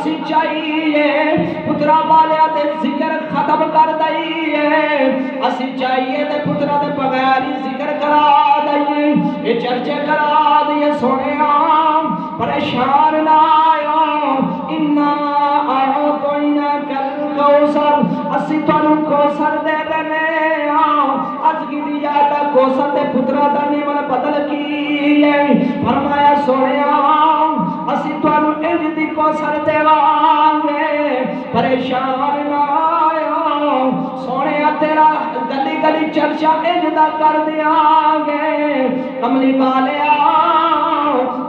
اسی چاہیے پترا والے تے ذکر ختم کر دئیے اسی چاہیے تے پترا دے بغیر ہی ذکر کرا دئیے یہ چرچے کرا دئیے سونے پریشان نہ آیا انا اعطیناک الکوثر اسی تانوں کوثر دے دینے از کی دیا تا کوثر دے پترا دا نعمت بدل کی فرمایا سونیا اسی تانوں انج دی کوثر دیواں گے پریشان نہ آیا سونیا تیرا گلی گلی چرچا انج دا کر دیاں گے کملی والیا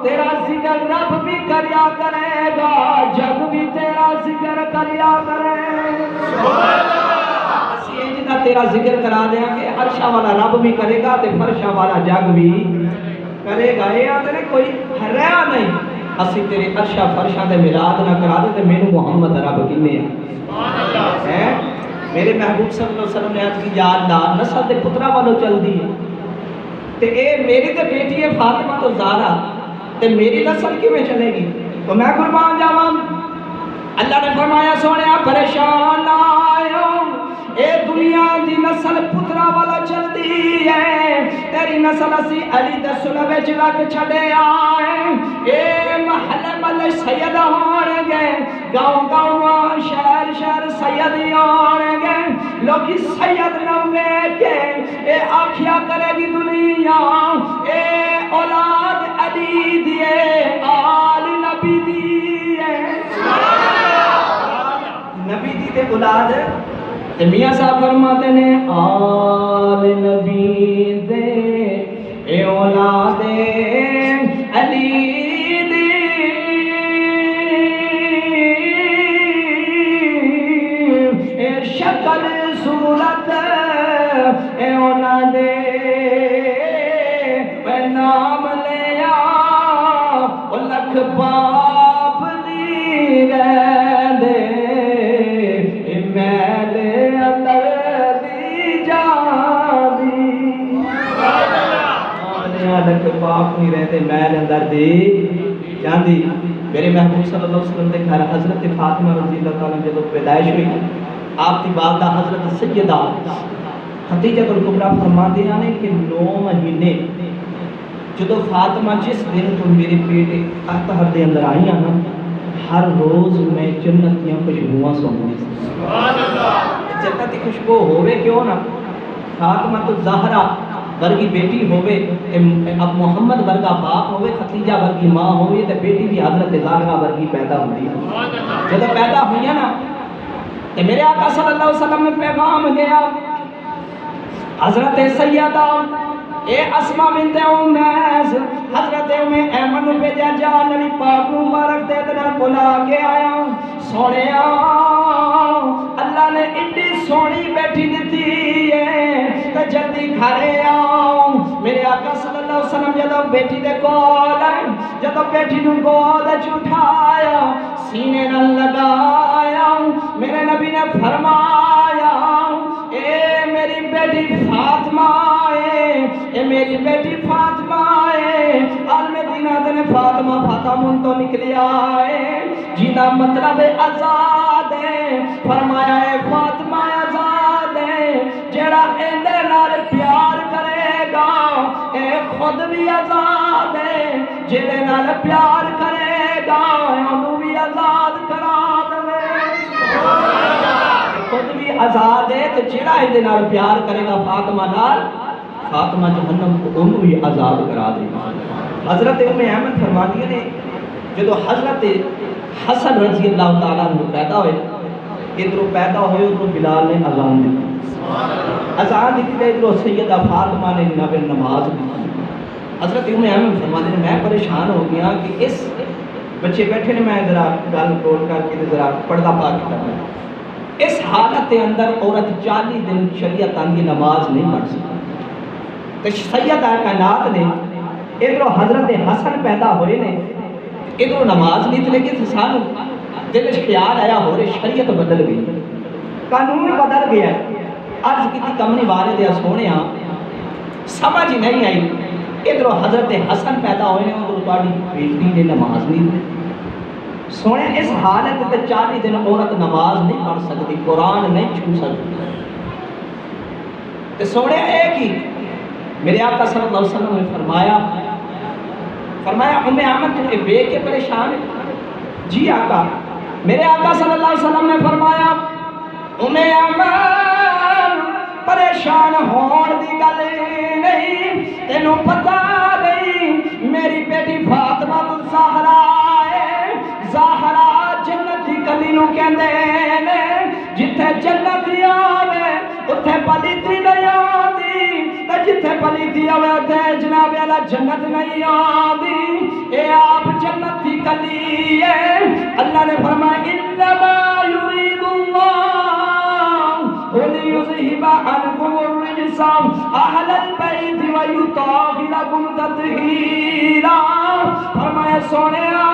تیرا ذکر رب بھی کریا کرے گا جگ بھی تیرا ذکر کریا کرے اسی انج دا تیرا ذکر کرا دیاں گے عرشہ والا رب بھی کرے گا تے فرشہ والا جگ بھی کرے گا یہ آتے کوئی رہا نہیں اسی تیرے عرشہ فرشہ دے میلاد نہ کرا دے تے مینوں محمد رب کنے ہیں میرے محبوب صلی اللہ علیہ وسلم نے عرض کی یا اللہ نسل دے پترا والو چل دی تے اے میری تے بیٹی ہے فاطمہ تو زہرا تے میری نسل کی میں چلے گی تو میں قربان جاواں اللہ نے فرمایا سونیا پریشان نہ آئو اے دنیا دی نسل پترا والا چل دی ہے تیری نسل اسی علی دے سلوے رکھ چھڑے آئے اے محلے ملے سید ہونے گے گاؤں گاؤں شہر شہر سید ہونے گے لوگی سید نوے کے اے آکھیا کرے گی دنیا اے اولاد علی دیے آل نبی دیے نبی دی تے اولاد میاں صاحب فرماتے ہیں آل نبی دے اے اولاد علی دی اے شکل صورت اے اولاد اے نام لیا لکھ باپ دی رہ دے لکھ پاک نہیں رہتے میل اندر دی جاندی میرے محبوب صلی اللہ علیہ وسلم دے گھر حضرت فاطمہ رضی اللہ تعالیٰ جب پیدائش ہوئی آپ کی والدہ حضرت سیدہ خدیجہ الکبریٰ فرماتے ہیں کہ 9 مہینے جدو فاطمہ جس دن تو میرے پیٹے اطہر دے اندر آئی ہیں ہر روز میں جنتیاں خوشبوواں سونوں جنتی خوشبو ہوئے کیوں نہ فاطمہ تو زہرا ورگی بیٹی ہوئے اب محمد ورگا باپ ہوئے خدیجہ ورگی ماں ہوئے تو بیٹی بھی حضرت زہرا ورگی پیدا ہوئی جب پیدا ہوئی نا تو میرے آقا صلی اللہ علیہ وسلم نے پیغام گیا حضرت سیدہ اے اسماء بنت امیس حضرت ایمن بھیجا جا نبی پاک مبارک دے دنا بلا کے آیا سونے اللہ نے انڈی سونی بیٹھی دیتی ہے تو جلدی گھرے آؤ میرے آقا صلی اللہ علیہ وسلم جب بیٹی دے کول جب بیٹی نو گود اٹھایا سینے نہ لگایا میرے نبی نے فرمایا اے میری بیٹی فاطمہ اے میری بیٹی فاطمہ آل مدینہ دن فاطمہ فاطمہ تو نکلی آئے جینا مطلب آزاد ہے فرمایا اے فاطمہ آزاد ہے جڑا اندر نال پیار کرے گا اے خود بھی آزاد ہے جڑے نال پیار کرے گا انہوں بھی آزاد کرا دے خود بھی آزاد ہے تو جڑا اندر نال پیار کرے گا فاطمہ نال فاطمہ جہنم کو انہوں بھی آزاد کرا دے حضرت ایمن فرماتی نے جدو حضرت حسن رضی اللہ تعالیٰ عنہ پیدا ہوئے ادھروں پیدا ہوئے ادھروں بلال نے اذان دی اذان دی تھی ادھروں سیدہ فاطمہ نے جناب نماز دی حضرت ایمن فرماتی نے میں پریشان ہو گیا کہ اس بچے بیٹھے نے میں ذرا گل توڑ کر کے ذرا پردہ پاک کرنا اس حالت کے اندر عورت 40 دن شریعت کی نماز نہیں پڑھ سکتی تو سیدہ کائنات نے ادھروں حضرت حسن پیدا ہوئے نے ادھروں نماز نہیں لگی تو سانو دل خیال آیا ہو رہے شریعت بدل گئی قانون بدل گیا عرض کی کمنی والے دیا سونے سمجھ نہیں آئی ادھروں حضرت حسن پیدا ہوئے نے ادھروں تاری بیٹی نے نماز نہیں سونے اس حالت تے 40 دن عورت نماز نہیں پڑھ سکتی، قرآن نہیں چھو سکتی۔ تے سونے ایک ہی میرے آقا صلی اللہ علیہ وسلم نے فرمایا ام احمد تم یہ بے کے پریشان ہے؟ جی آقا۔ میرے آقا صلی اللہ علیہ وسلم نے فرمایا ام احمد پریشان ہون دی گل نہیں، تینوں پتہ نہیں میری بیٹی فاطمہ الزہرا ہے، زہرا جنت دی گلی نو کہندے نے، جتھے جنت آوے اتھے پلیتی نہیں آندی، تے جتھے پلیتی آوے اتھے جناب والا جنت نہیں آندی، اے آپ جنت دی گلی ہے۔ اللہ نے فرمایا انما یرید اللہ وَلِيُذْهِبَ عَنْكُمُ الرِّجْسَ أَهْلَ الْبَيْتِ وَيُطَهِّرَكُمْ تَطْهِيرًا۔ فرمایا سونیا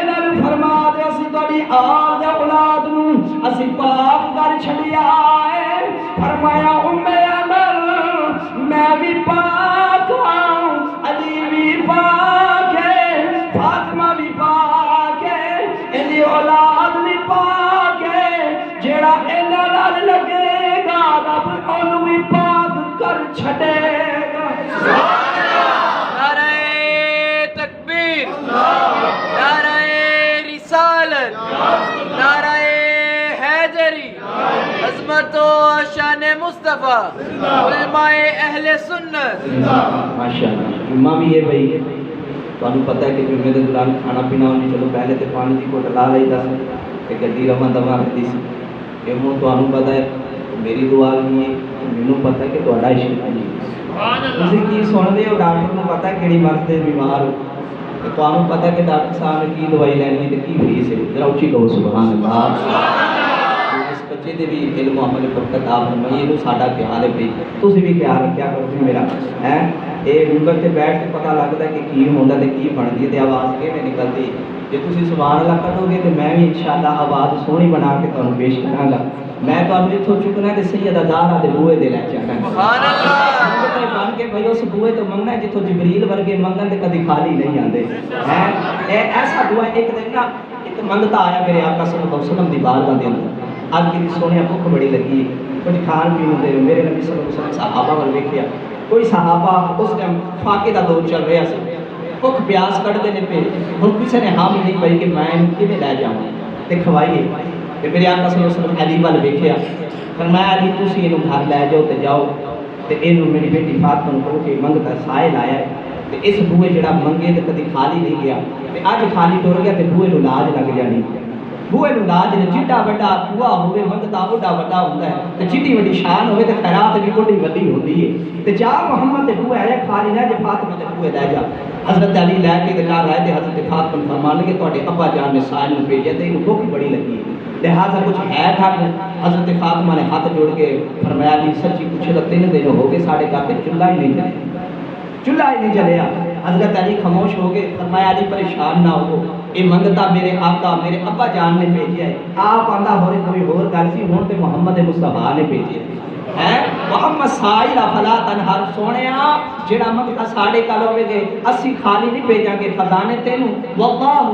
انہاں نے فرما دے اسی تہاڈی آل دے اولاد نوں اسی پاک کر چھڈیا ہے۔ فرمایا ام عمر میں بھی پاک ہوں، علی بھی پاک ہے، فاطمہ بھی پاک ہے، انہی اولاد بھی پاک ہے، جیڑا انہاں نال لگے گا رب انہوں بھی پاک کر چھڑے گا۔ نعرہ تکبیر، نعرہ رسالت، نعرہ حیدری، عظمت و شان مصطفیٰ، علماء اہل سنت۔ ماشاءاللہ جمعہ بھی ہے بھائی، تو انہوں پتہ ہے کہ جمعے دے دوران کھانا پینا ہونی، چلو پہلے تے پانی دی کوٹ لا لئی دا سی کہ گڈی رواں دواں رہتی سی، کہ ہوں تو انہوں پتہ ہے میری دعا بھی ہے، مینوں پتہ ہے کہ تہاڈا عشق ہے۔ تسی کی سن دے ہو، ڈاکٹر نوں پتہ ہے کیڑی مرض تے بیمار ہو، تے تانوں پتہ ہے کہ ڈاکٹر صاحب نے کی دوائی لینی ہے تے کی فیس ہے، ذرا اچھی کہو سبحان اللہ۔ اس بچے دے بھی علم و عمل برکت عطا فرمائے، یہ ساڈا خیال ہے بھائی، تسی بھی خیال رکھیا کرو جی میرا ہے۔ اے منبر تے بیٹھ کے پتہ لگدا ہے کہ کی ہوندا تے کی بندی تے آواز کیویں نکلدی۔ جے تسی سبحان اللہ کہو گے تے میں بھی انشاءاللہ آواز سونی بنا کے تانوں پیش کراں گا۔ میں تانوں اتھوں چکنا تے سیدہ زہرا دے بوئے دے لے جانا۔ سبحان اللہ۔ بن کے بھائی اس بوئے تو منگنا ہے جتھوں جبریل ورگے منگن تے کدی خالی نہیں آندے ہیں۔ اے ایسا دعا ایک دن نا ایک منگتا آیا میرے آقا صلی اللہ علیہ وسلم دی بارگاہ دے اندر، آج کی سونیا بھوک بڑی لگی، کچھ کھان پین دے میرے نبی صلی اللہ علیہ وسلم صحابہ ول ویکھیا، کوئی صحابہ اس ٹائم فاقے دا دور چل رہا سی، بھوک پیاس کڈدے نے پے، ہن کسے نے ہاں نہیں پئی کہ میں کیویں لے جاواں تے کھوائیے، تے میرے آقا صلی اللہ علیہ وسلم علی ول ویکھیا، فرمایا علی تسی اینوں گھر لے جاؤ تے جاؤ تے اینوں میری بیٹی فاطمہ نوں کہو کہ منگتا سائے لایا ہے تے اس بوئے جڑا منگے تے کدی خالی نہیں گیا تے اج خالی ٹر گیا تے بوئے نوں لاج لگ جانی، بوئے نوں لاج نے چٹا بڑا بوا ہوے منگتا اوڈا بڑا ہوندا ہے تے چٹی وڈی شان ہوے تے خیرات بھی بڑی وڈی ہوندی ہے تے جا محمد تے بوئے آیا خالی نہ جے فاطمہ تے بوئے لے جا۔ حضرت علی لے کے تے گھر آئے تے حضرت فاطمہ فرمان لگے تواڈے ابا جان نے سائل نوں بھیجیا تے اینوں بھوک بڑی لگی لہٰذا کچھ ہے تھا۔ حضرت فاطمہ نے ہاتھ جوڑ کے فرمایا علی سچی پوچھے تو 3 دن ہو گئے ساڑھے گھر تے چولہا ہی نہیں جلیا۔ حضرت علی خاموش ہو گئے، فرمایا علی پریشان نہ ہو، یہ منگتا میرے آقا میرے ابا جان نے بھیجیا ہے، آپ آندا ہوئے کوئی اور گل سی، ہون تے محمد مصطفیٰ نے بھیجیا ہے محمد سائل فلا تنہر سونیا جڑا منگتا ساڑھے کل ہوئے گے اسی خالی نہیں بھیجا گے خزانے تینوں واللہ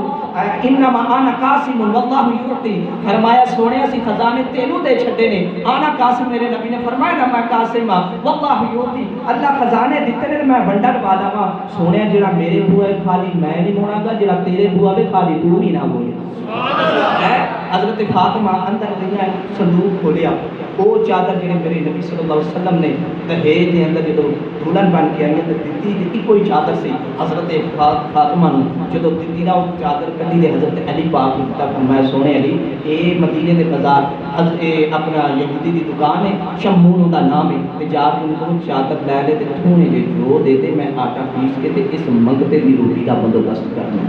انما آنا قاسم واللہ یعطی، فرمایا سونے اسی خزانے تینوں دے چھٹے نے، آنا قاسم میرے نبی نے فرمایا نا میں قاسم ہاں واللہ یعطی، اللہ خزانے دیتے نے میں بنڈر والا ہاں۔ سونے جڑا میرے بوا ہے خالی میں نہیں ہونا گا، جڑا تیرے بوا ہے خالی تو بھی نہ ہوئے۔ حضرت فاطمہ اندر گیا صندوق کھولیا، وہ چادر جڑے میرے نبی صلی اللہ علیہ وسلم نے دہیج دے اندر جدو دلہن بن کے آئی تے دتی تے کوئی چادر سی، حضرت فاطمہ نوں جدو دتی نا وہ چادر کڈی تے حضرت علی پاک نوں دتا، فرمایا سونے علی اے مدینے دے بازار اپنا یہودی دی دکان ہے شمون دا نام ہے تے جا کے ان کو چادر لے لے تے تھوڑے جے جو دے دے میں آٹا پیس کے تے اس منگتے دی روٹی دا بندوبست کرنا۔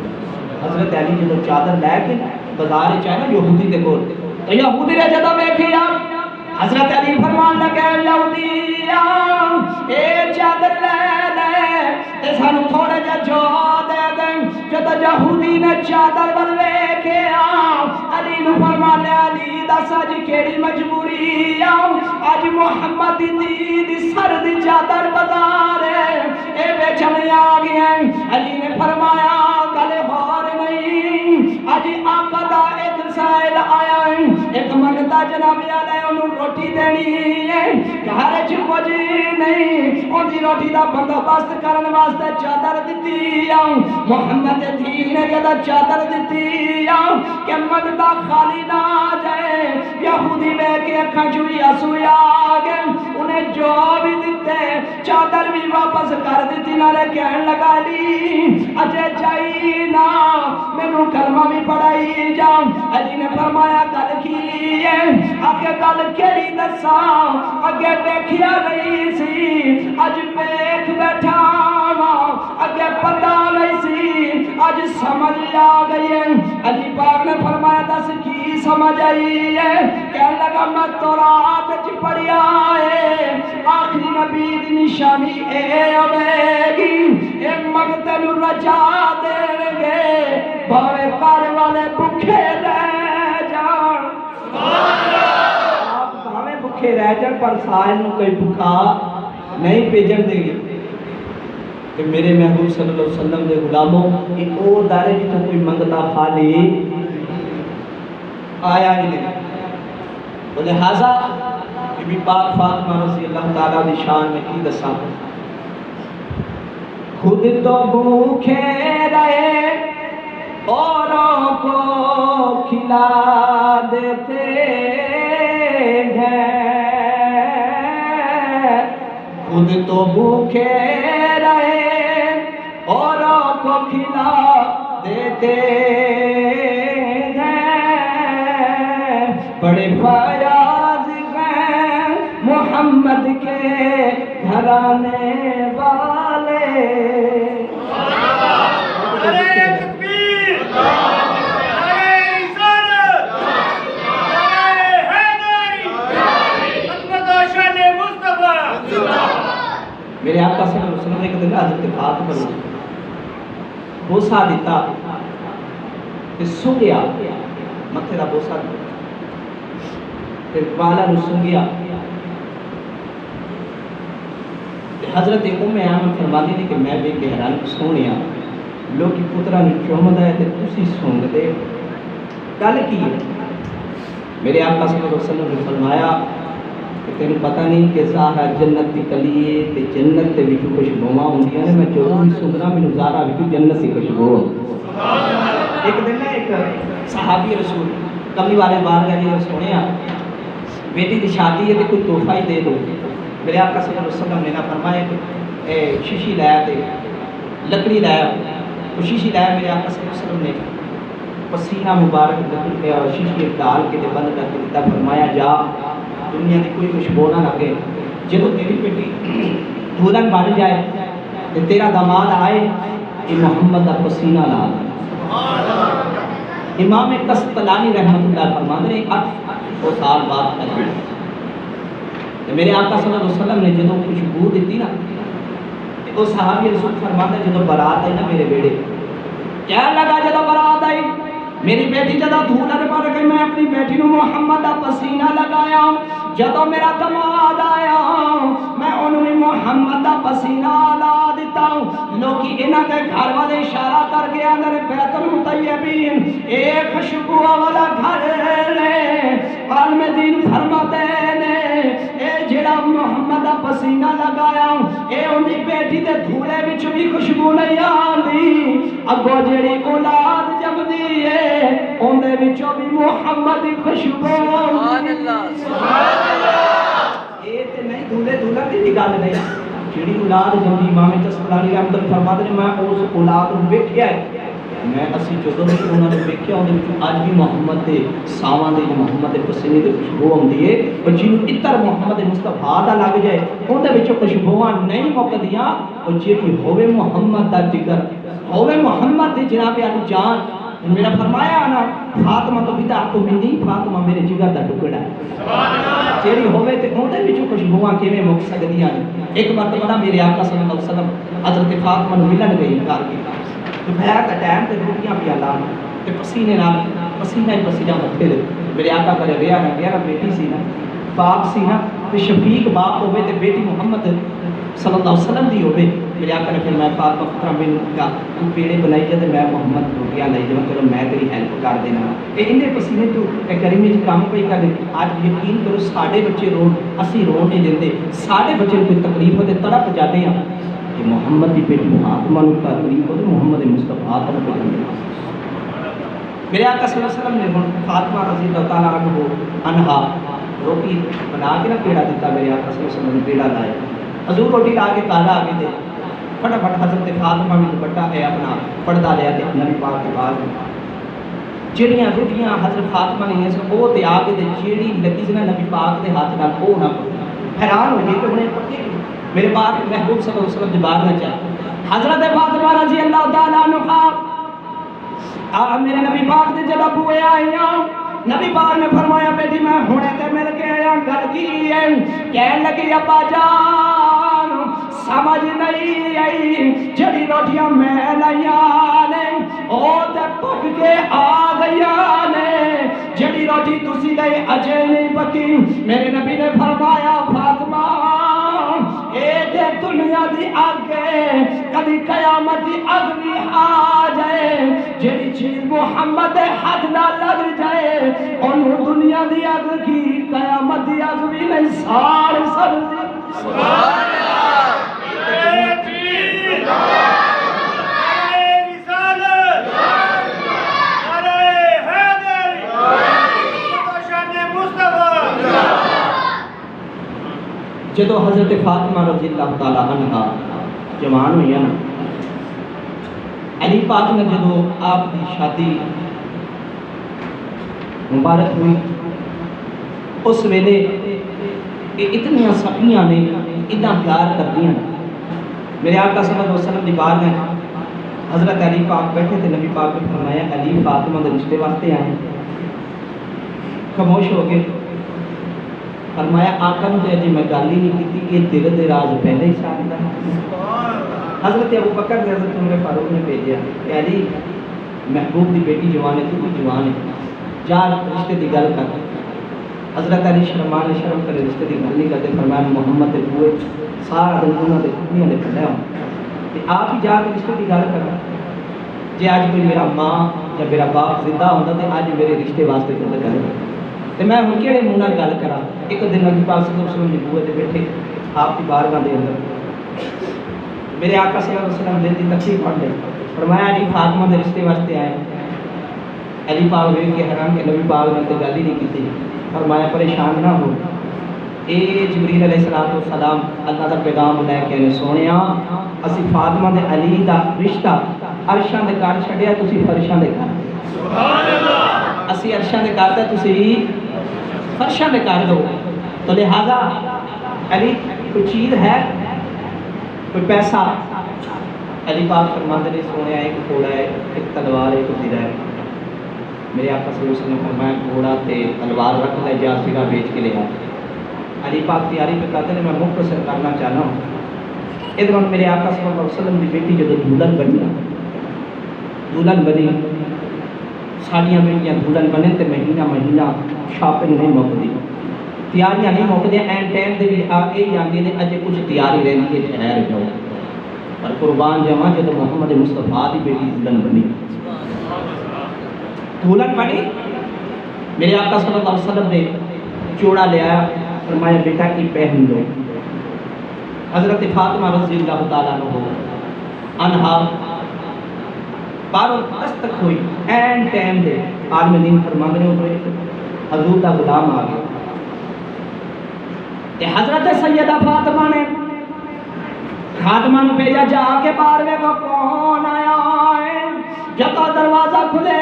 حضرت علی جدو چادر لے کے بازار چاہے نا یہودی دے کول تو یہودی نے جدو ویکھیا حضرت علی فرمان لگے یہودیا اے چادر لے لے تے سانوں تھوڑا جا جو دے دیں۔ جدو یہودی نے چادر ول ویکھیا علی نوں فرمان علی دس اج کیڑی مجبوری آ، اج محمد دی سر دی چادر بازار اے بیچن آ گئے۔ علی نے فرمایا گل ہور نہیں بندہ جناب علیہ انہوں روٹی دینی ہے گھر چ کچھ نہیں اون دی روٹی دا بندوبست کرن واسطے چادر دتی محمد دین نے جدا چادر دتی کہ منگتا خالی نہ جائے یہودی میں کے اکھاں چوئی آنسو آ گئے انہیں جو بھی دیتے چادر بھی واپس کر دیتی نالے کہنے لگا لی اجے چاہیے نا مینوں کلمہ بھی پڑھائی جاؤ علی نے فرمایا گل کی ہے آگے گل کیڑی دساں اگے دیکھیا نہیں سی اج دیکھ بیٹھا اگے پتہ نہیں سی اج سمجھ آ گئی ہے علی پاک نے فرمایا دس کی سمجھ آئی ہے کہنے لگا میں تورات وچ پڑھیا ہے آخری نبی دی نشانی اے ہوے گی اے مقتل رجا دین گے بھاوے کار والے بھوکے رہ جان آپ بھاوے بھوکے رہ جان پر سائل نو کوئی بھوکا نہیں بھیجن دے گے کہ میرے محبوب صلی اللہ علیہ وسلم دے غلاموں ایک اور دارے جی تو کوئی منگتا خالی آیا ہی نہیں وہ لہذا بی بی پاک فاطمہ رضی اللہ تعالیٰ دی شان میں کی دساں خود تو بھوکے رہے اوروں کو کھلا دیتے ہیں خود تو بھوکے رہے اوروں کو کھلا دیتے ہیں بڑے فیاض ہیں محمد کے گھرانے والے میرے آقا صلی اللہ علیہ وسلم نے ایک دن حضرت فاطمہ کو بوسا دیتا کہ سو گیا متھے دا بوسا دیتا پھر بالا نو سو گیا حضرت ام ایمن فرماتی نے کہ میں بھی کہ حیران سونیا لوکی پترا نو چومدا ہے تے تسی سونگ دے گل کی ہے میرے آقا صلی اللہ علیہ وسلم نے فرمایا کہ تینوں پتہ نہیں کہ زہرا جنت دی کلی ہے تے جنت دے وچ خوشبوواں ہوندیاں نے میں جو بھی سننا مینوں زہرا وچ جنت دی خوشبو ایک دن ایک صحابی رسول کملی والے بارگاہ جی سنیا بیٹی دی شادی ہے تے کوئی تحفہ ہی دے دو میرے آقا صلی اللہ علیہ وسلم نے فرمایا کہ شیشی لایا تے لکڑی لایا وہ شیشی لایا میرے آقا صلی اللہ علیہ وسلم نے پسینہ مبارک لکڑی اور شیشی ڈال کے بند کر کے دیتا فرمایا جا دنیا کی کوئی خوشبو نہ لگے جب تیری بیٹی دولہن بن جائے تو تیرا داماد آئے کہ محمد کا پسینہ لا امام قسطلانی رحمۃ اللہ فرماتے ہیں 8 سال بعد کریں میرے آقا صلی اللہ علیہ وسلم نے جدو خوشبو دیتی نا تو صحابی رسول فرماتے ہیں جدو برات آئی نا میرے بیڑے کیا لگا جدو برات آئی میری بیٹی جدو دھولر پر گئی میں اپنی بیٹی نو محمد دا پسینہ لگایا جدو میرا دماد آیا میں انہوں محمد دا پسینہ لا دیتا ہوں لوکی انہاں کے گھر والے اشارہ کر کے اندر بیت المطیبین ایک خوشبو والا گھر لے عالم دین فرماتے نے اے جڑا محمد دا پسینہ لگایا اے انہی بیٹی دے دھولے وچ بھی خوشبو نہیں آندی اگو جڑی اولاد جمدی ہے اوندے وچوں بھی محمد دی خوشبو سبحان اللہ سبحان اللہ اے تے نہیں دھولے دھولا دی گل نہیں جڑی اولاد جمدی امام قسطلانی رحمۃ اللہ فرماتے ہیں میں اس اولاد نو ویکھیا ہے میں اسی جدوں انہاں نے ویکھیا اون دے وچ اج بھی محمد دے ساواں دے محمد دے پسینے دی خوشبو آندی ہے او جنوں عطر محمد مصطفیٰ دا لگ جائے اون دے وچ خوشبوواں نہیں مکدیاں او جیڑی ہوے محمد دا جگر ہوے محمد دی جناب علی جان میرا فرمایا نا فاطمہ تو بدا تو مندی فاطمہ میرے جگر دا ٹکڑا ہے سبحان اللہ جیڑی ہوے تے اون دے وچ خوشبوواں کیویں مک سکدیاں ایک مرتبہ میرے آقا صلی اللہ علیہ وسلم حضرت فاطمہ نوں ملن گئی انکار کیتا دوپہر کا ٹائم تے روٹیاں پیا لان تے پسینے نال پسینہ ہی پسینہ متھے دے میرے آقا کرے رہیا نا بیٹی سی نا باپ سی نا تے شفیق باپ ہوے تے بیٹی محمد صلی اللہ علیہ وسلم دی ہوے میرے آقا نے فرمایا فاطمہ پترا بن کا تو پیڑے بنائی جائے میں محمد روٹیاں لائی جائے چلو میں تیری ہیلپ کر دینا یہ اندے پسینے تو گرمی میں کام پہ کر اج یقین کرو ساڈے بچے رون اسی رون نہیں دیندے ساڈے بچے کوئی تکلیف ہوتے تڑپ جاتے ہیں کہ محمد کی بیٹی فاطمہ کو تکلیف ہوتے محمد مصطفیٰ تک پہ میرے آقا صلی اللہ علیہ وسلم نے فاطمہ رضی اللہ تعالیٰ عنہا روٹی بنا کے نا پیڑا دیتا میرے آقا صلی اللہ علیہ وسلم نے پیڑا لائے حضور روٹی لا کے تالا آگے دے فٹافٹ حضرت فاطمہ بھی دوپٹہ ہے اپنا پردہ لیا تے نبی پاک کے بعد جڑیاں روٹیاں حضرت فاطمہ نے اس وہ تے آگے دے جیڑی لگی نا نبی پاک دے ہاتھ نال او نہ حیران ہو گئے کہ انہیں پکے میرے پاک محبوب صلی اللہ علیہ وسلم جبار نہ چاہے حضرت فاطمہ رضی اللہ تعالیٰ عنہ میرے نبی پاک دے جب ابو آئے نبی پاک نے فرمایا بیٹی میں ہونے تے مل کے آیا گل کی ہے کہنے لگی ابا جان سمجھ نہیں آئی جڑی روٹیاں میں لائیاں نے او تے پک کے آ گئیاں نے جڑی روٹی تسی لئی اجے نہیں پکی میرے نبی نے فرمایا فاطمہ اے تے دنیا دی اگ کبھی قیامت دی اگ بھی آ جائے جڑی چیز محمد ہاتھ نہ لگ جائے انہوں دنیا دی اگ کی قیامت دی اگ بھی نہیں ساڑ سکتی سبحان اللہ جدو حضرت فاطمہ رضی اللہ تعالیٰ عنہ جوان ہوئی نا علی پاک نے جدو آپ کی شادی مبارک ہوئی اس ویلے اتنی سخیاں نے اتنا پیار کر دیا میرے آقا صلی اللہ علیہ وسلم دی بار میں حضرت علی پاک بیٹھے تھے نبی پاک نے فرمایا علی فاطمہ دے رشتے واسطے آئے خاموش ہو گئے فرمایا آقا نے جی میں گل ہی نہیں کی کہ دل دے راز پہلے ہی شامل حضرت ابو بکر نے حضرت عمر فاروق نے بھیجا کہ علی محبوب دی بیٹی جوان ہے تو بھی جوان ہے جا رشتے دی گل کر حضرت علی شرمان شرم کرے رشتے دی گل نہیں کرتے فرمایا محمد دے بوئے سارا دن انہوں نے کتنی نے کھڑا ہوں کہ آپ ہی جا کے رشتے دی گل کرنا جی آج کوئی میرا ماں یا میرا باپ زندہ ہوتا تو آج میرے رشتے واسطے گل کرے تو میں ہوں کہڑے منہ نال گل کرا ایک دن نبی پاک صلی اللہ علیہ وسلم بوئے تے بیٹھے آپ کی بارگاہ دے اندر میرے آقا صلی اللہ علیہ وسلم دل کی تکلیف پڑھ گئی فرمایا علی فاطمہ دے رشتے واسطے آئے علی پاک ویکھ کے حیران کہ نبی پاک نے تو گل ہی نہیں کی فرمایا پریشان نہ ہو اے جبریل علیہ السلام اللہ دا پیغام لے کے سونیا اسی فاطمہ دے علی دا رشتہ عرشاں دے گھر چھڈیا تسی فرشاں دے گھر سبحان اللہ اسی عرشاں دے گھر تے تسی فرشاں دے گھر دو تو لہذا علی کوئی چیز ہے کوئی پیسہ علی پاک فرماتے نے سونیا ایک گھوڑا ہے ایک تلوار ہے ایک زرہ ہے میرے آقا صلی اللہ علیہ وسلم نے فرمایا گھوڑا تے تلوار رکھ لے جا سیدھا بیچ کے لے آ علی پاک تیاری پہ کہتے ہیں میں مختصر کرنا چاہنا ہوں ادھر میرے آقا صلی اللہ علیہ وسلم کی بیٹی جب دلہن بنی ساڑیاں بیٹیاں دلہن بنے تو مہینہ شاپنگ نہیں مکتی تیاریاں نہیں مکتی این ٹائم دے بھی یہی آتی ہے اجے کچھ تیاری رہتی ہے ٹھہر جاؤ پر قربان جاواں جب محمد مصطفیٰ کی بیٹی دلہن بنی میرے آقا صلی اللہ علیہ وسلم نے چوڑا لے آیا فرمایا بیٹا کی پہن لو حضرت فاطمہ رضی اللہ تعالیٰ عنہا پاروں دستک ہوئی این ٹائم دے عالم دین فرماندے ہوئے حضور دا غلام آ گیا کہ حضرت سیدہ فاطمہ نے خادمہ نے بھیجا جا کے باروے کو کون آیا ہے جب دروازہ کھلے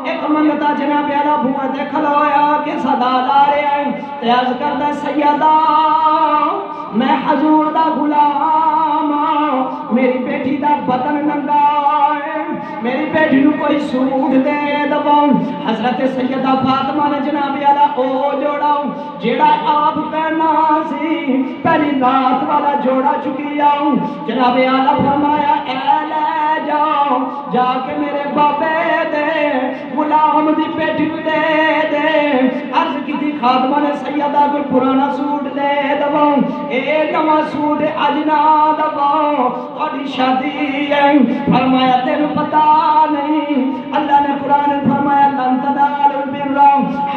ایک منگتا جناب علا بھوئے دے کھلویا کہ صدا لا رہے ہیں تیاز کردہ سیدہ میں حضور دا غلام میری بیٹی دا بدن ننگا ہے میری بیٹی نو کوئی سوٹ دے دباؤ حضرت سیدہ فاطمہ نے جناب علا او جوڑا جیڑا آپ پہنا سی پہلی رات والا جوڑا چکی آؤں جناب علا فرمایا اے لے جاؤ جا کے میرے بابے دے غلام دی بیٹی دے عرض کی تھی خادمہ نے سیدہ کوئی پرانا سوٹ دے دو اے نواں سوٹ اج نہ دو تہاڈی شادی ہے فرمایا تینوں پتہ نہیں اللہ نے قرآن میں فرمایا لن تنالوا البر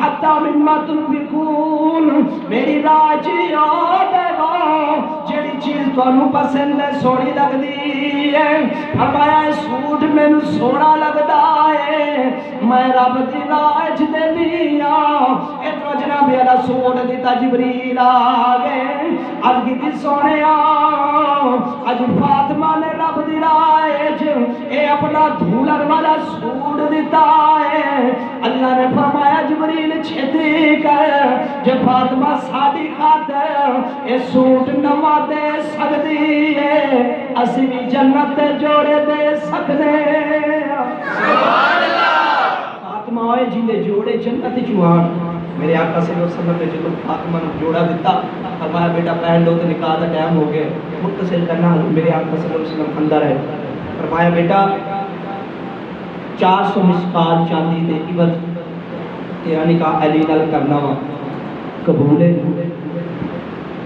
حتى مما تنفقون میری راہ چ جیڑی چیز تانوں پسند ہے سونی لگدی ہے فرمایا سوٹ مینوں سونا لگدا ہے میں رب دی راہ چ دینی ہاں ادھر جناب والا سوٹ دیتا جبریل آ گئے اج کی سونیا اج فاطمہ نے رب دی راہ چ اے اپنا دھولن والا سوٹ دیتا ہے اللہ نے فرمایا جبریل چھتی کر جو فاطمہ ساڈی خاطر اے سوٹ نواں دے سکدی ہے اسی بھی جنت دے جوڑے دے سکدے سبحان اللہ فاطمہ ہوئے جندے جوڑے جنت چوان میرے آقا صلی اللہ علیہ وسلم نے جو فاطمہ نے جوڑا دیتا فرمایا بیٹا پہن لو تو نکاح کا ٹائم ہو گیا متصل کرنا میرے آقا صلی اللہ علیہ وسلم اندر ہے فرمایا بیٹا 400 مسقال چاندی دے عوض تیرا نکاح علی نال کرنا وا قبول ہے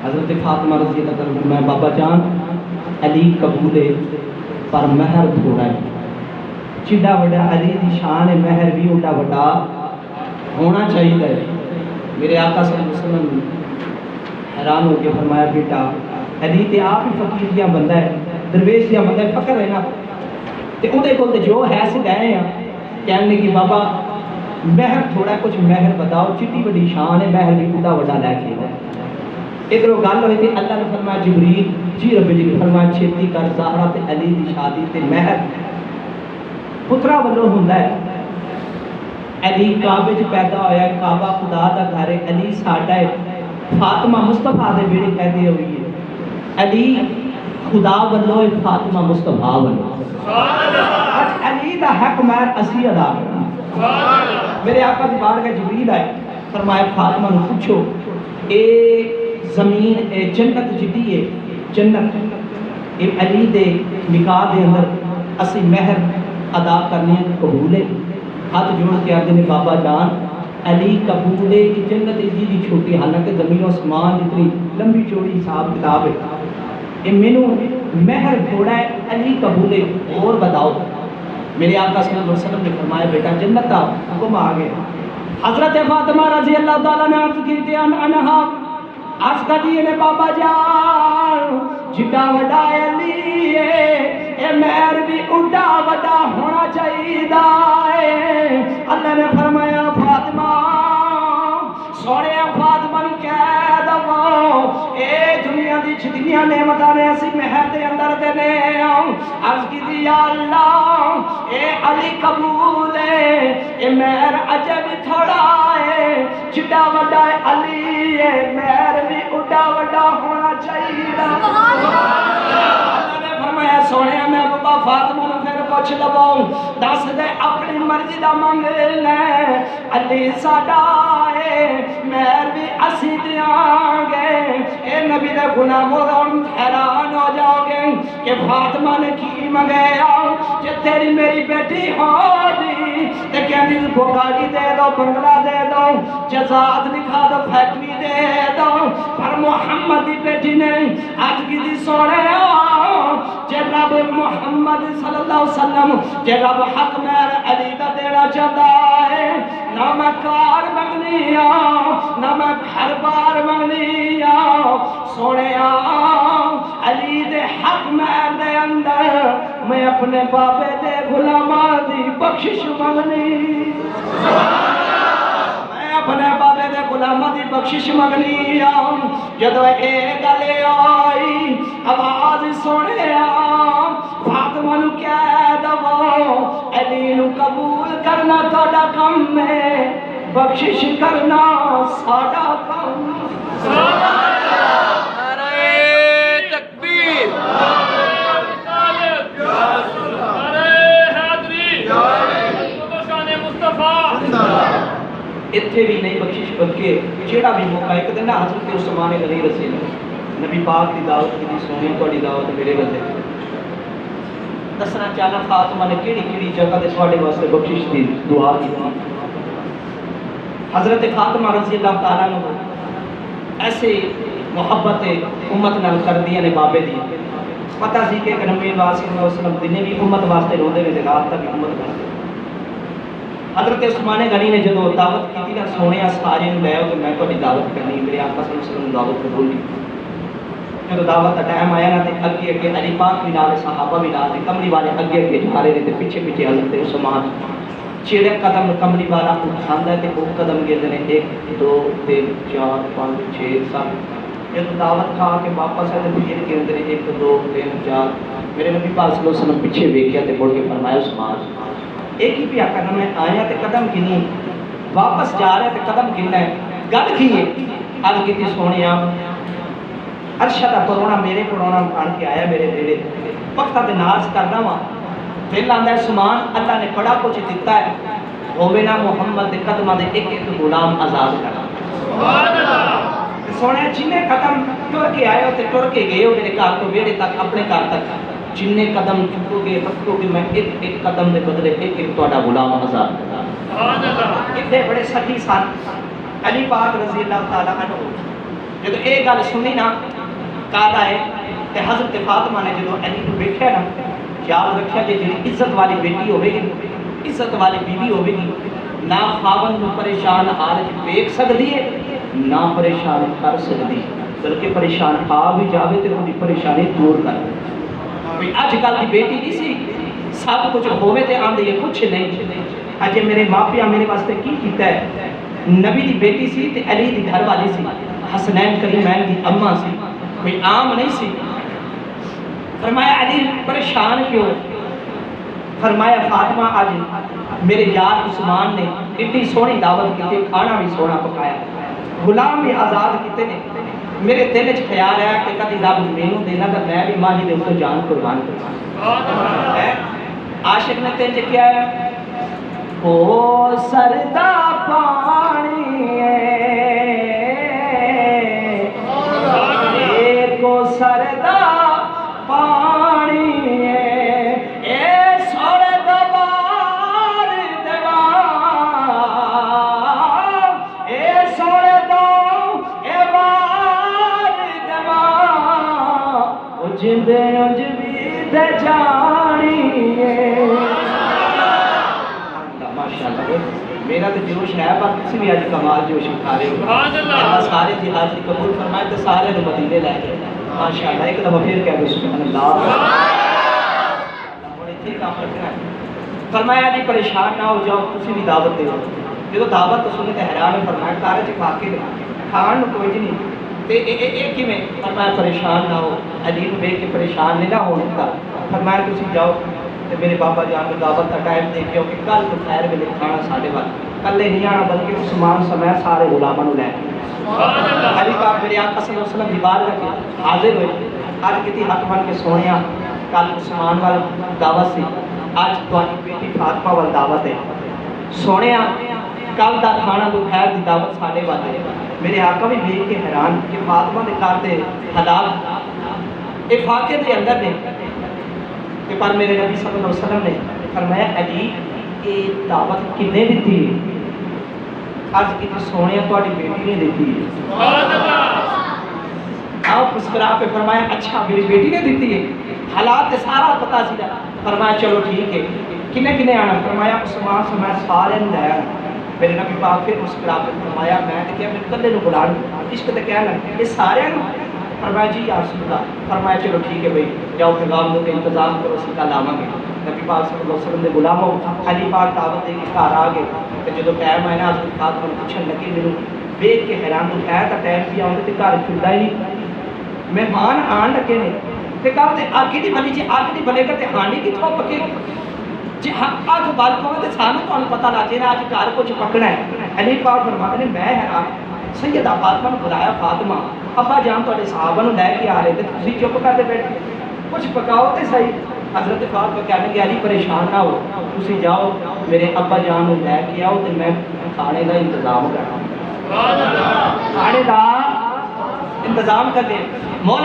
حضرت فاطمہ رضی اللہ عنہ میں بابا جان علی قبول ہے پر مہر تھوڑا ہے چڑا وڈا علی دی شان ہے مہر بھی اڈا وڈا ہونا چاہیے میرے آقا صلی اللہ علیہ وسلم حیران ہو کے فرمایا بیٹا علی تے آپ ہی فقیر دیا بندہ ہے درویش دیا بندہ ہے فقر ہے نا تے اودے کول تے جو ہے سی لے ہیں کہنے کہ بابا مہر تھوڑا کچھ مہر بتاؤ چٹی بڑی شان ہے مہر بھی اڈا وڈا لے کے ادھر گل ہوئی تھی اللہ نے فرمایا جبریل جی رب جی نے فرمایا چھتی کر زہرا تے علی دی شادی تے مہر پترا والوں ہوندا ہے علی کعبے وچ پیدا ہویا ہے کعبہ خدا دا گھر ہے علی ساڈا ہے فاطمہ مصطفیٰ دے بیڑے پیدا ہوئی ہے علی خدا والوں ہے فاطمہ مصطفیٰ والوں سبحان اللہ اج علی دا حق مہر اسی ادا کرنا سبحان اللہ میرے آقا دی بارگاہ جبریل آئے فرمایا فاطمہ نے پوچھو اے زمین اے جنت جدی ہے جنت اے علی دے نکاح دے اندر اسی مہر ادا کرنے قبول ہے ہاتھ جوڑ کے آتے ہیں بابا جان علی قبول ہے کہ جنت جی دی چھوٹی حالانکہ زمین و اسمان اتنی لمبی چوڑی حساب کتاب ہے یہ مینوں مہر تھوڑا ہے علی قبول ہے اور بتاؤ میرے آقا صلی اللہ علیہ وسلم نے فرمایا بیٹا جنت کا حکم آ گیا حضرت فاطمہ رضی اللہ تعالیٰ نے عرض کی تھی انہا عرض کا دیئے نے بابا جان جڑا وڈا علی ہے اے مہر بھی اڈا وڈا ہونا چاہیے اللہ نے فرمایا فاطمہ سونے فاطمہ نے کہہ دو اے دنیا دی چھتیاں نعمتاں نے اسی مہر دے اندر دینے عرض کی دی یا اللہ اے علی قبول ہے اے مہر عجب تھوڑا ہے جڑا وڈا علی ہے مہر بھی اڈا وڈا ہونا چاہیے اللہ نے فرمایا سونے میں بابا فاطمہ نے پھر پوچھ لباؤں دس دے اپنی مرضی دا منگ لے علی ساڈا ہے مہر بھی اسی دیاں گے اے نبی دے غلاموں حیران ہو جاؤ گے کہ فاطمہ نے کی منگایا کہ تیری میری بیٹی ہو دی تے کہندی گاڑی دے دو بنگلہ دے دو جزات دکھا دو فیکٹری دے دو پر محمد دی بیٹی نے آج کی دی سونے جے رب محمد صلی اللہ علیہ وسلم جے رب حق مہر علی دا دینا چاہتا ہے نہ میں کار منگنی نہ میں گھر بار منگنی سونے علی دے حق مہر دے اندر میں اپنے بابے دے غلاماں دی بخشش منگنی اپنے بابے دے غلاماں دی بخشش منگنی جدو اے گلے آئی آواز سونے فاطمہ نو کہہ دو علی نو قبول کرنا تہاڈا کم ہے بخشش کرنا ساڈا کم نعرہ تکبیر اتھے بھی نہیں بخشش بلکہ جیڑا بھی موقع ایک دن حضرت عثمان غنی رضی اللہ نبی پاک کی دعوت کی سونی تہاڈی دعوت میرے گلے دسنا چاہنا فاطمہ نے کیڑی جگہ تے تہاڈے واسطے بخشش دی دعا کی حضرت فاطمہ رضی اللہ تعالیٰ عنہ ایسے محبت امت نال کر دیا نے بابے دی پتہ سی کہ نبی پاک صلی اللہ علیہ وسلم دنے بھی امت واسطے روندے نے رات تک امت واسطے حضرت عثمان غنی نے جدو دعوت کی تھی نا سونے سارے لے آؤ کہ میں تھوڑی دعوت کرنی میرے آقا صلی اللہ علیہ وسلم دعوت قبول کی جدو دعوت کا ٹائم آیا نا تو اگے اگے علی پاک بھی نال صحابہ بھی نال کملی والے اگے اگے جا رہے ہیں پیچھے پیچھے حضرت عثمان چیڑے قدم کملی والا اٹھاندہ ہے تو وہ قدم گرتے ہیں 1 2 3 4 5 6 7 جب دعوت کھا کے واپس آئے تو پھر کے اندر 1 2 3 4 میرے نبی پاک صلی اللہ علیہ وسلم پیچھے ویکھیا تے مڑ کے فرمایا عثمان ایک ہی پیا کرنا میں آیا تے قدم گنی واپس جا رہا تے قدم گننا ہے گل کی ہے اج کیتی سونیا ارشد دا پرونا میرے پرونا بن کے آیا میرے نیڑے وقت تے ناز کرنا وا دل آندا ہے عثمان اللہ نے بڑا کچھ دیتا ہے ہووے نا محمد دے قدماں دے ایک ایک غلام آزاد کرنا سبحان اللہ سونے جنے قدم ٹر کے آئے ہو تے ٹر کے گئے ہو میرے گھر تو ویڑے تک اپنے گھر تک جنے قدم چکو گے رکھو گے میں ایک ایک قدم دے بدلے ایک ایک تہاڈا غلام آزاد کرنا سبحان اللہ اتنے بڑے سخی سن علی پاک رضی اللہ تعالی عنہ جدو اے گل سنی نا کہا ہے تے حضرت فاطمہ نے جدو علی کو ویکھیا نا یاد رکھیا جی جی عزت والی بیٹی ہوے گی عزت والی بیوی ہوے گی نہ خاوند نو پریشان حال وچ ویکھ سکدی ہے نہ پریشان کر سکدی بلکہ پریشان آ بھی جاوے تے اون دی پریشانی دور کر دے اج کل دی بیٹی نہیں سی سب کچھ ہوے تے آندی ہے کچھ نہیں اج میرے ماپیا میرے واسطے کی کیتا ہے نبی دی بیٹی سی تے علی دی گھر والی سی حسنین کریمین دی اماں سی کوئی عام نہیں سی فرمایا علی پریشان کیوں فرمایا فاطمہ آج میرے یار عثمان نے اتنی سونی دعوت کی کھانا بھی سونا پکایا غلام بھی آزاد کیتے نے میرے دل وچ خیال ہے کہ کدی رب مینوں دینا تو میں بھی ماں جی دے اوپر جان قربان کراں عاشق نے تے کیا ہے او سردا پانی اے کو سردا پانی اے سوڑ دوار دیوار اے سوڑ دو اے وار دیوار اجب اجبی دے جانی ماشاءاللہ میرا تو جوش ہے پر کسی بھی آج کمال جوش اٹھا رہے ہو اللہ سارے دی حاضری قبول فرمائے تو سارے نے مدینے لے گئے ماشاءاللہ ایک دفعہ پھر کہہ دو سبحان اللہ فرمایا نہیں پریشان نہ ہو جاؤ کسی بھی دعوت دے جب دعوت تو سنی تو حیران ہے فرمایا کارے چ کھا کے کھان کوئی نہیں تے ایک ہی میں فرمایا پریشان نہ ہو علی کو دیکھ کے پریشان نہیں نہ ہونے کا فرمایا تسی جاؤ تے میرے بابا جان کو دعوت کا ٹائم دیکھو کہ کل تو خیر ویلے کھانا ساڈے وال کلے نہیں آنا بلکہ عثمان سمیت سارے غلاماں نوں لے علی پاک میرے آقا صلی اللہ علیہ وسلم دی بار رکھے حاضر ہوئے آج کتی ہاتھ بن کے سونیا کل عثمان وال دعوت سی آج تہاڈی بیٹی فاطمہ وال دعوت ہے سونیا کل دا کھانا تو خیر دی دعوت ساڈے وال ہے میرے آقا بھی دیکھ کے حیران کہ فاطمہ دے گھر دے حالات اے فاقے دے اندر نے کہ پر میرے نبی صلی اللہ علیہ وسلم نے فرمایا علی اے دعوت کنے دتی ہے آج کی سونے تہاڈی بیٹی نے دیتی ہے سبحان اللہ آپ مسکرا پہ فرمایا اچھا میری بیٹی نے دیتی ہے حالات تے سارا پتہ سی فرمایا چلو ٹھیک ہے کنے کنے آنا فرمایا عثمان سمیت سارے لے میرے نبی پاک پھر مسکرا پہ فرمایا میں نے کیا میرے کلے نو بلا عشق تے کہنا یہ سارے فرمایا جی یا رسول اللہ فرمایا چلو ٹھیک ہے بھائی جاؤ پیغام دو کے انتظام کرو اسی کل آواں گے نبی پاک صلی اللہ علیہ وسلم نے غلاموں علی پاک دعوت دے کے گھر آ گئے تے جدو ٹائم آیا نا حضرت فاطمہ نے پوچھن لگی مینوں دیکھ کے حیران ہو گیا تا ٹائم بھی آਉਂدا تے گھر چلدا ہی نہیں مہمان آن لگے نے تے کہا تے اگ نہیں بلی جی اگ نہیں بلے گا تے ہانی کتھوں پکے جی اگ بل پوے تے سانوں تانوں پتہ لگ جائے نا اج گھر کچھ پکنا ہے علی پاک فرماتے نے میں حیران سیدہ فاطمہ نے بلایا فاطمہ ابا جان تہاڈے صحابہ نوں لے کے آ رہے تے تسی چپ کر کے بیٹھے کچھ پکاؤ تے صحیح حضرت فاطمہ کہنے کہ علی پریشان نہ ہو تسی جاؤ میرے ابا جان نوں لے کے آؤ تے میں کھانے دا انتظام کراں سبحان اللہ کھانے دا انتظام کر دیں مولا